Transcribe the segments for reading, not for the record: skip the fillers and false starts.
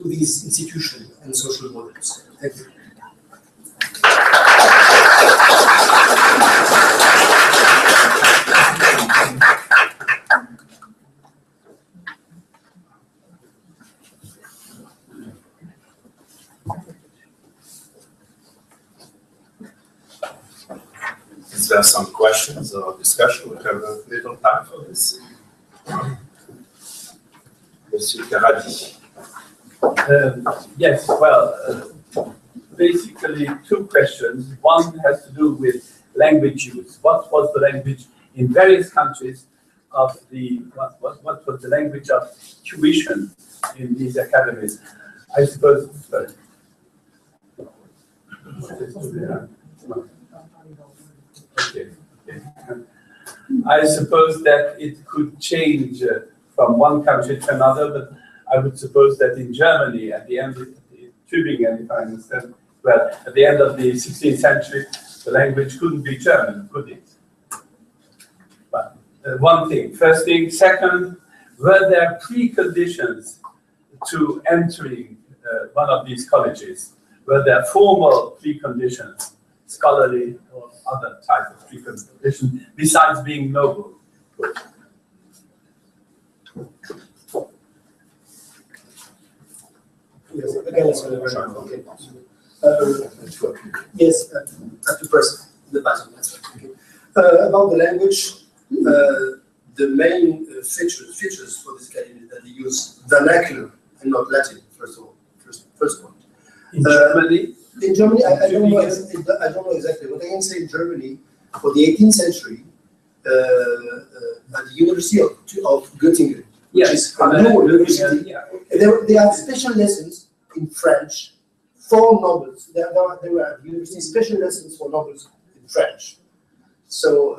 to these institutional and social models. Thank you. Is there some questions or discussion? We have a little time for this. Monsieur Karadi. Yes, well, basically two questions. One has to do with language use. What was the language in various countries of the, what was the language of tuition in these academies? I suppose, sorry. Okay. I suppose that it could change from one country to another, but I would suppose that in Germany, at the end of Tübingen, if I understand well, at the end of the 16th century, the language couldn't be German, could it? But one thing. First thing. Second, were there preconditions to entering one of these colleges? Were there formal preconditions, scholarly or other type of preconditions, besides being noble? Yes, again, let's okay. Yes, I have to press the button. That's right. Okay. About the language, the main features for this academy is that they use vernacular and not Latin. First of all, first point. In Germany. In Germany, I don't know exactly. What I can say in Germany, for the 18th century, at the University of Göttingen, which is a new university, they have special lessons in French for novels. There were at the university special lessons for novels in French. So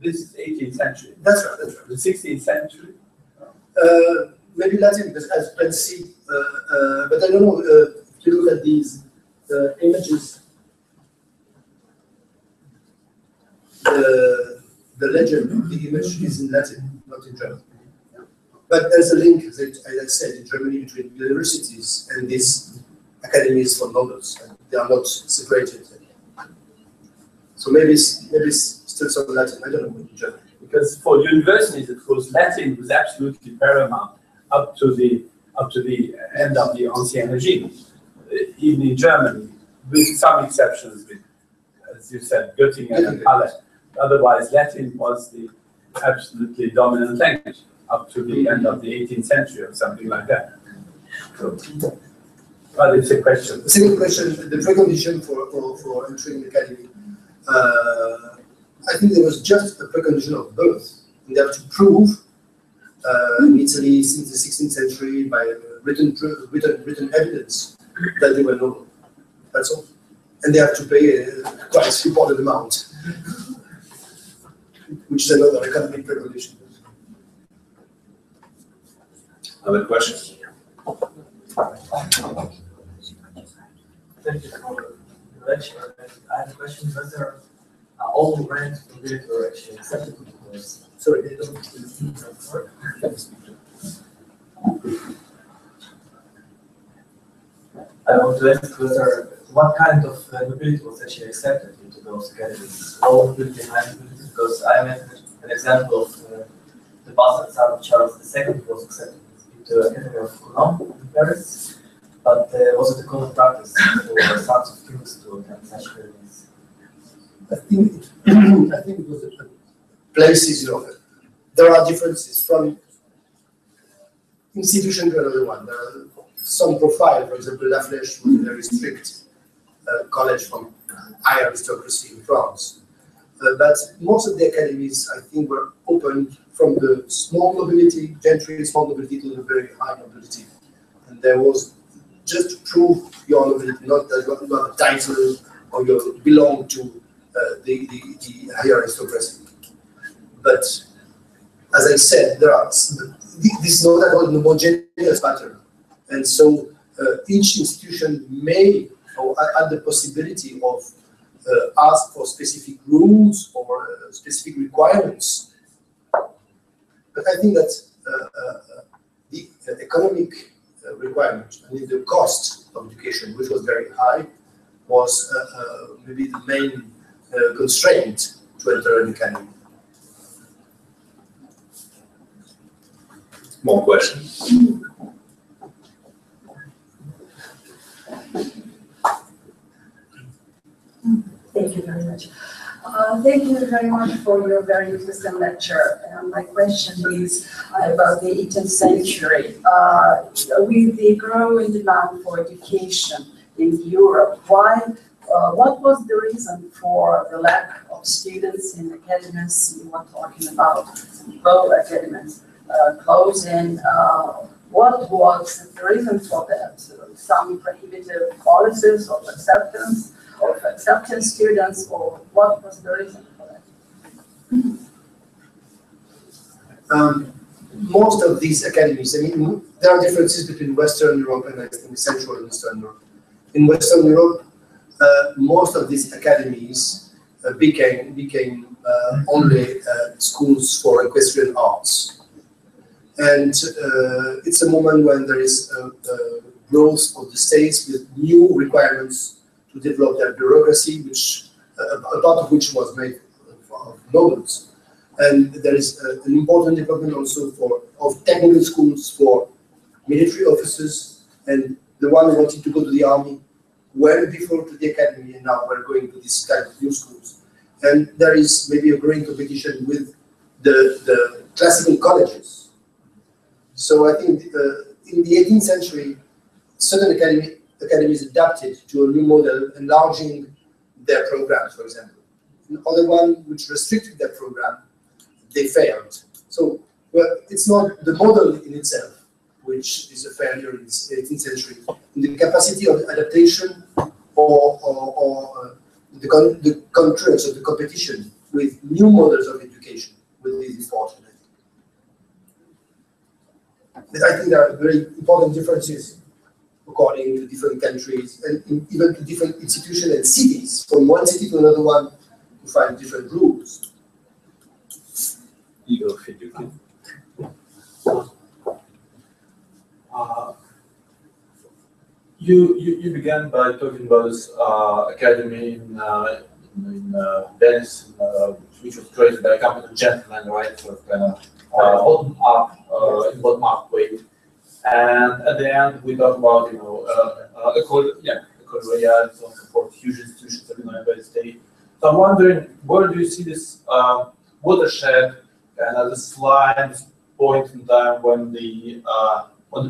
this is 18th century. That's right. That's right. The 16th century. Maybe Latin, because as you can see, but I don't know. If you look at these images, the legend of the image is in Latin, not in German. But there's a link, as I said, in Germany between universities and these academies for novels. And they are not separated. So maybe it's still some Latin. I don't know in German. Because for universities, of course, Latin was absolutely paramount up to the end of the Ancien Regime. Even in Germany, with some exceptions, with, as you said, Göttingen and Halle. Otherwise, Latin was the absolutely dominant language up to the end of the 18th century or something like that. So, well, it's a question. The second question, the precondition for entering the academy. I think there was just a precondition of birth. And they have to prove in Italy since the 16th century by written evidence that they were noble. That's all. And they have to pay a quite important amount, which is another economic precondition. Other questions? Thank you for the lecture. I have a question whether all rent related were actually accepted to the course. Sorry, they don't. I want to ask whether what kind of nobility was actually accepted into those academies. Low nobility, high nobility, because I met an example of the bastard son of Charles II who was accepted into the Academy of Cologne in Paris, but was it a common practice for sons of kings to attend such academies? I think it was the places, there are differences from institution to another one. There are some profile, for example, La Flèche was a very strict college from high aristocracy in France. But most of the academies, I think, were opened from the small nobility, gentry, small nobility, to the very high nobility. And there was just to prove your nobility, not that you have a title or you belong to the higher aristocracy. But as I said, this is not at all an homogeneous pattern. And so each institution may or had the possibility of ask for specific rules or specific requirements. But I think that the economic requirement. I mean, the cost of education, which was very high, was maybe the main constraint to enter an academy. More questions? Thank you very much. Thank you very much for your very interesting lecture. My question is about the 18th century. With the growing demand for education in Europe, what was the reason for the lack of students in academies? You were talking about both academies closing. What was the reason for that? Some prohibitive policies of acceptance students, or what was the reason for that? Most of these academies, I mean, there are differences between Western Europe and I think Central and Eastern Europe. In Western Europe, most of these academies became only schools for equestrian arts. And it's a moment when there is a growth of the states with new requirements to develop their bureaucracy, which a part of which was made of nobles. And there is an important development also of technical schools for military officers, and the one who wanted to go to the army went before to the academy, and now we're going to this kind of new schools. And there is maybe a growing competition with the classical colleges. So I think in the 18th century, certain academies adapted to a new model, enlarging their programs, for example. And other one which restricted their program, they failed. So it's not the model in itself which is a failure in the 18th century. In the capacity of adaptation or the concurrence of the competition with new models of education will be important. I think there are very important differences according to different countries and even to different institutions and cities, from one city to another one, to find different rules. Igor Fidukin. You began by talking about this academy in Venice, which was created by a couple of gentlemen, right? Sort of kind of bottom up way. And at the end, we talk about École Royale, so on, support huge institutions organized by the state. So I'm wondering, where do you see this watershed and as a slide, this point in time when the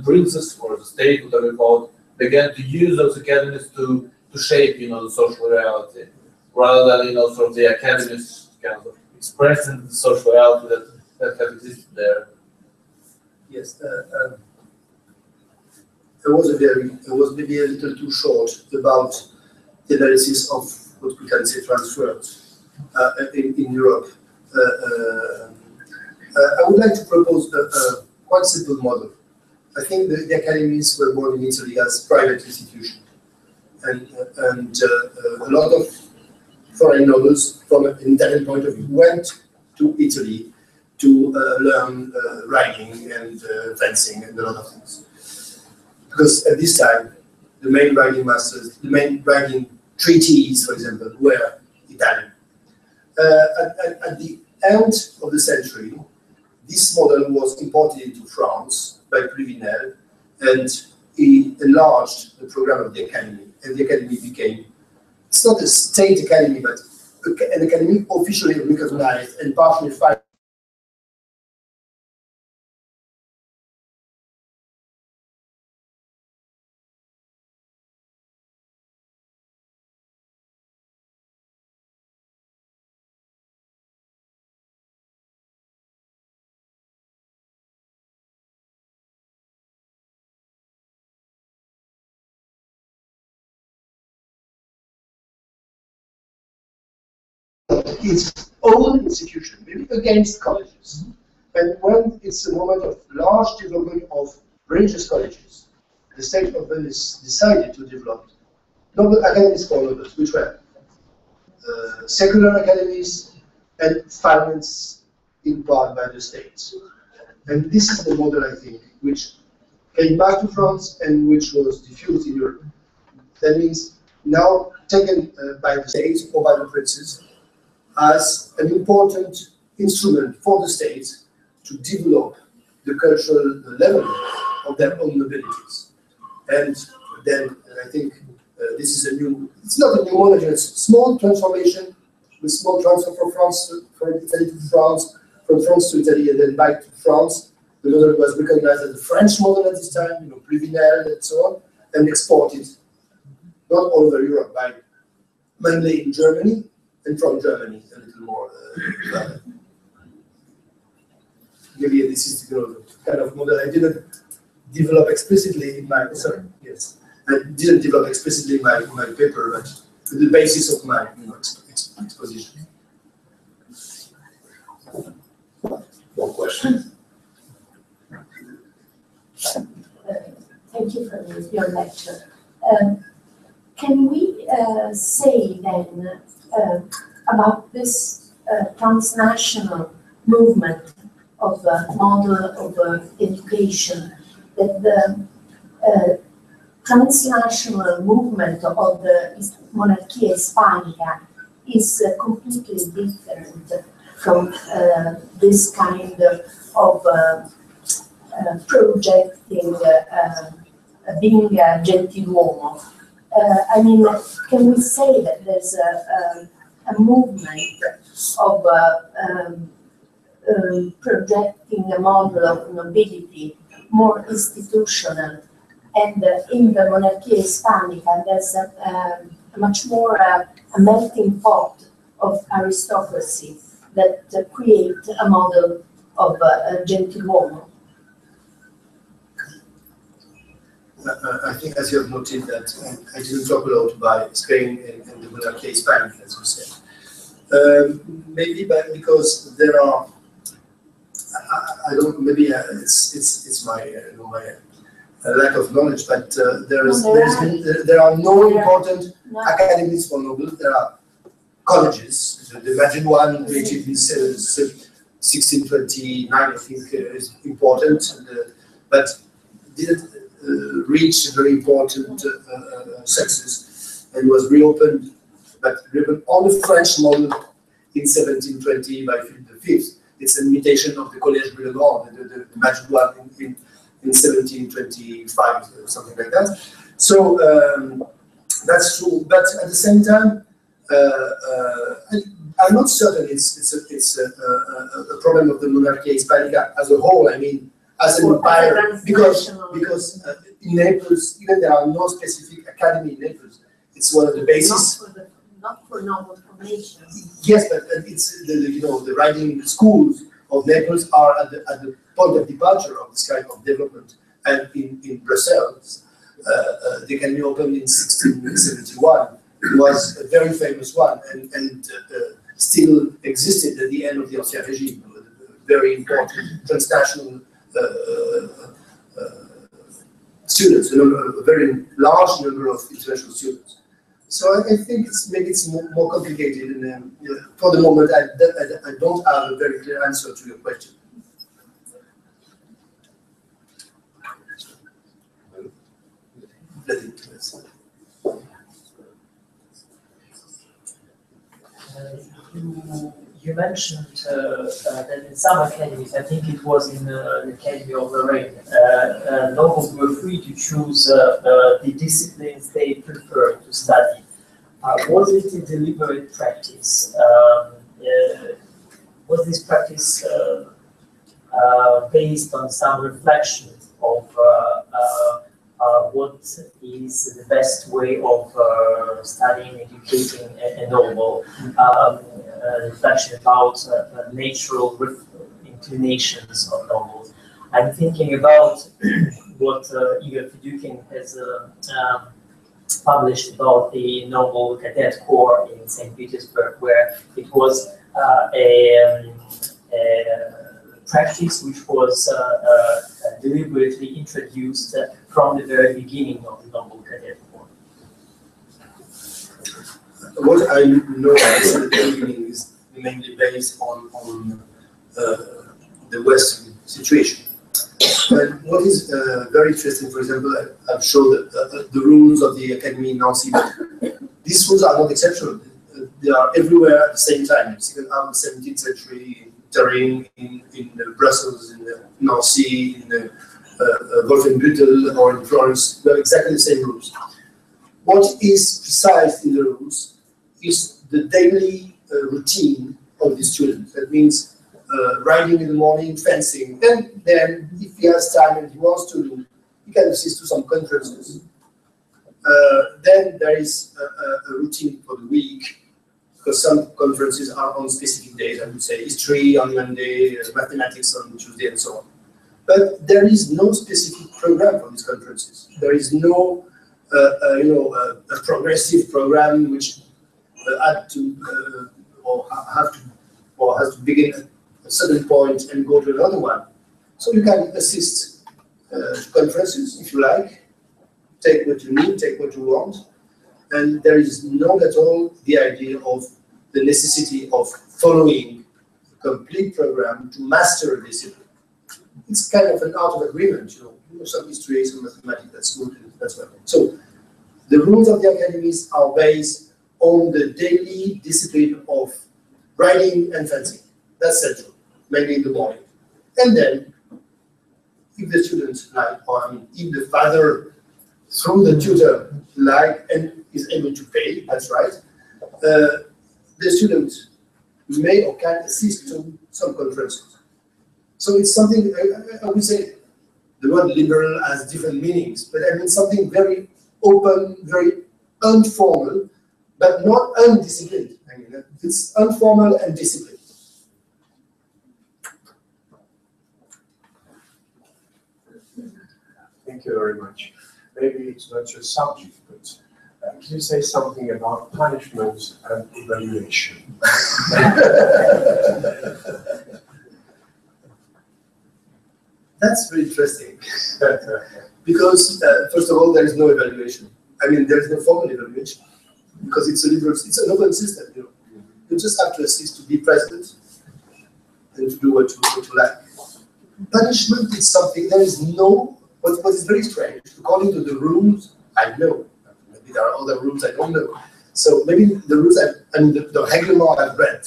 princes or the state, whatever you call it, began to use those academies to shape, the social reality, rather than, sort of the academies kind of expressing the social reality that has existed there. Yes, it was maybe a little too short about the analysis of what we can say transferred in Europe. I would like to propose a quite simple model. I think the academies were born in Italy as private institutions, and a lot of foreign nobles, from an Italian point of view, went to Italy to learn riding and fencing and a lot of things. Because at this time, the main riding masters, the main riding treaties, for example, were Italian. At the end of the century, this model was imported into France by Pluvinel, and he enlarged the program of the academy, and the academy became, it's not a state academy, but an academy officially recognized and partially financed. Its own institution, maybe against colleges. And when it's a moment of large development of religious colleges, the state of Venice decided to develop noble academies for nobles, which were secular academies and financed in part by the state. And this is the model, I think, which came back to France and which was diffused in Europe. That means now taken by the states or by the princes as an important instrument for the states to develop the cultural level of their own nobilities. And then I think this is a new, it's not a new monarchy, it's a small transformation, with small transfer from France, from Italy to France, from France to Italy, and then back to France. The model was recognized as the French model at this time, Prévinel and so on, and exported not all over Europe, by mainly in Germany, and from Germany a little more. Maybe this is the kind of model I didn't develop explicitly in my, sorry, yes. I didn't develop explicitly in my paper, but the basis of my exposition. More questions? Thank you for your lecture. Can we say then about this transnational movement of model of education, that the transnational movement of the Monarchia Hispanica is completely different from this kind of projecting being a gentiluomo? I mean, can we say that there's a movement of projecting a model of nobility more institutional, and in the Monarchia Hispanica there's a much more a melting pot of aristocracy that create a model of a gentiluomo? I think, as you have noted, that I didn't talk a lot about Spain and the Monarchia Hispanica, as you said. Maybe because there are, I don't. Maybe it's my my lack of knowledge, but there are no important academies for nobles. There are colleges. The Madrid one, created in 1629, I think, is important, but didn't reach very important success, and was reopened, but reopened on the French model in 1720 by Philip V. It's an imitation of the Collège Brillant, the Madrid one in 1725, something like that. So that's true, but at the same time, I'm not certain it's a problem of the Monarchia Hispanica as a whole. I mean, as an empire, because in Naples, even there are no specific academy in Naples. It's one of the bases. Not for noble formations. Yes, but it's the riding schools of Naples are at the point of departure of this kind of development. And in Brussels, they can be opened in 1671. It was a very famous one, and still existed at the end of the Ancien Régime. Very important transnational students, a very large number of international students. So I think maybe it's more complicated, and for the moment I don't have a very clear answer to your question. You mentioned that in some academies, I think it was in the Academy of Lorraine, nobles were free to choose the disciplines they preferred to study. Was it a deliberate practice? Was this practice based on some reflection of what is the best way of studying, educating a noble, reflection about natural inclinations of nobles? I'm thinking about what Igor Fidukin has published about the noble cadet corps in St. Petersburg, where it was a practice which was deliberately introduced from the very beginning of the noble cadet corps. What I know at the beginning is mainly based on the Western situation. And what is very interesting, for example, I've showed the rules of the academy in Nancy. These rules are not exceptional. They are everywhere at the same time. Second half of the 17th century, in Turin, in Brussels, in Nancy, in Wolfenbüttel, or in Florence. We have exactly the same rules. What is precise in the rules is the daily routine of the student. That means riding in the morning, fencing, and then if he has time and he wants to, he can assist to some conferences. Then there is a routine for the week, because some conferences are on specific days. I would say history on Monday, mathematics on Tuesday, and so on. But there is no specific program for these conferences. There is no, a progressive program which had to or has to begin at a certain point and go to another one. So you can assist to conferences if you like. Take what you need, take what you want, and there is not at all the idea of the necessity of following a complete program to master a discipline. It's kind of an art of agreement, some history, some mathematics, that's good, that's right. So the rules of the academies are based on the daily discipline of riding and fencing. That's central, mainly in the morning. And then, if the students like, or I mean, if the father through the tutor and is able to pay, that's right, the student may or can assist to some conferences. So it's something, I would say, the word liberal has different meanings, but I mean something very open, very informal, but not undisciplined. I mean, it's informal and disciplined. Thank you very much. Maybe it's not your subject, but can you say something about punishment and evaluation? That's very interesting. Because, first of all, there is no evaluation. I mean, there is no formal evaluation. Because it's an open system, You just have to assist to be present and to do what you like. Punishment is something, there is no. What is very strange, according to the rules, I know. Maybe there are other rules I don't know. So maybe the rules, the reglement I've read,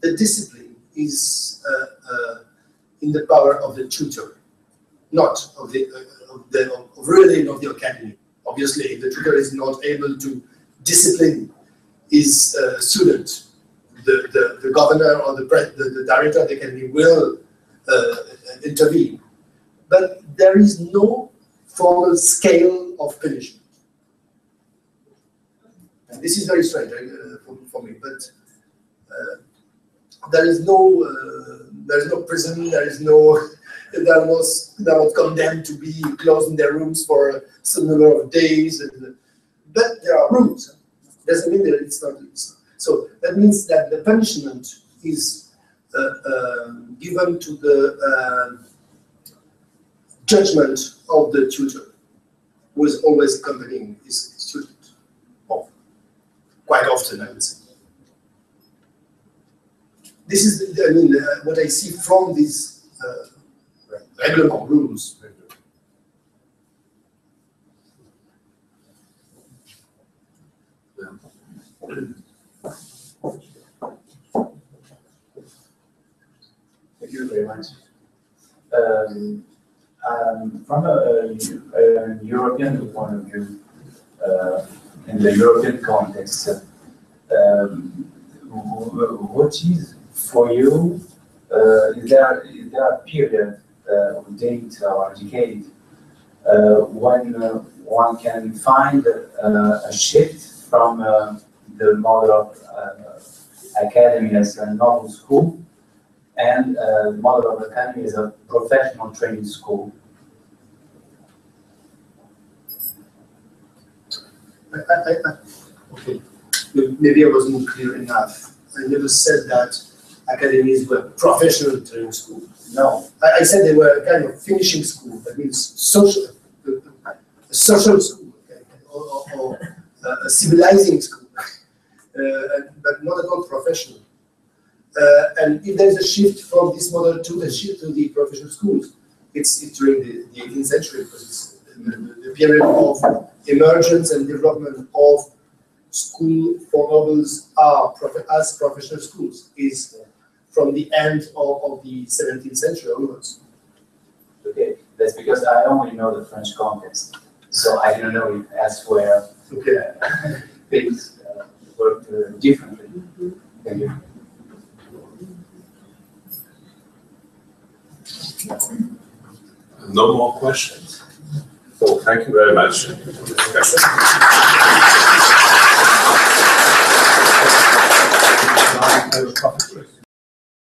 the discipline is in the power of the tutor, not of the academy. Obviously, if the tutor is not able to discipline his student, the governor or the director of the academy will intervene. But there is no formal scale of punishment. And this is very strange for me, but there is no prison, they're not condemned to be closed in their rooms for a certain number of days. But there are rules. Doesn't mean that it's not. So that means that the punishment is given to the judgment of the tutor, who is always accompanying his student, quite often, I would say. This is, what I see from these reglement rules. Thank you very much. From a European point of view, in the European context, what is for you, is there a period or date or decade when one can find a shift from the model of academy as a normal school and the model of academy as a professional training school? Okay, maybe I wasn't clear enough. I never said that academies were professional training school. No, I said they were a kind of finishing school. That means a social school, okay, or a civilizing school, but not at all professional. And if there's a shift from this model to the professional schools, it's during the 18th century, because it's the period of emergence and development of school for nobles as professional schools is from the end of the 17th century onwards. Okay, that's because I only know the French context, so I don't know if elsewhere things work differently. Thank you. No more questions. So thank you very much for the discussion.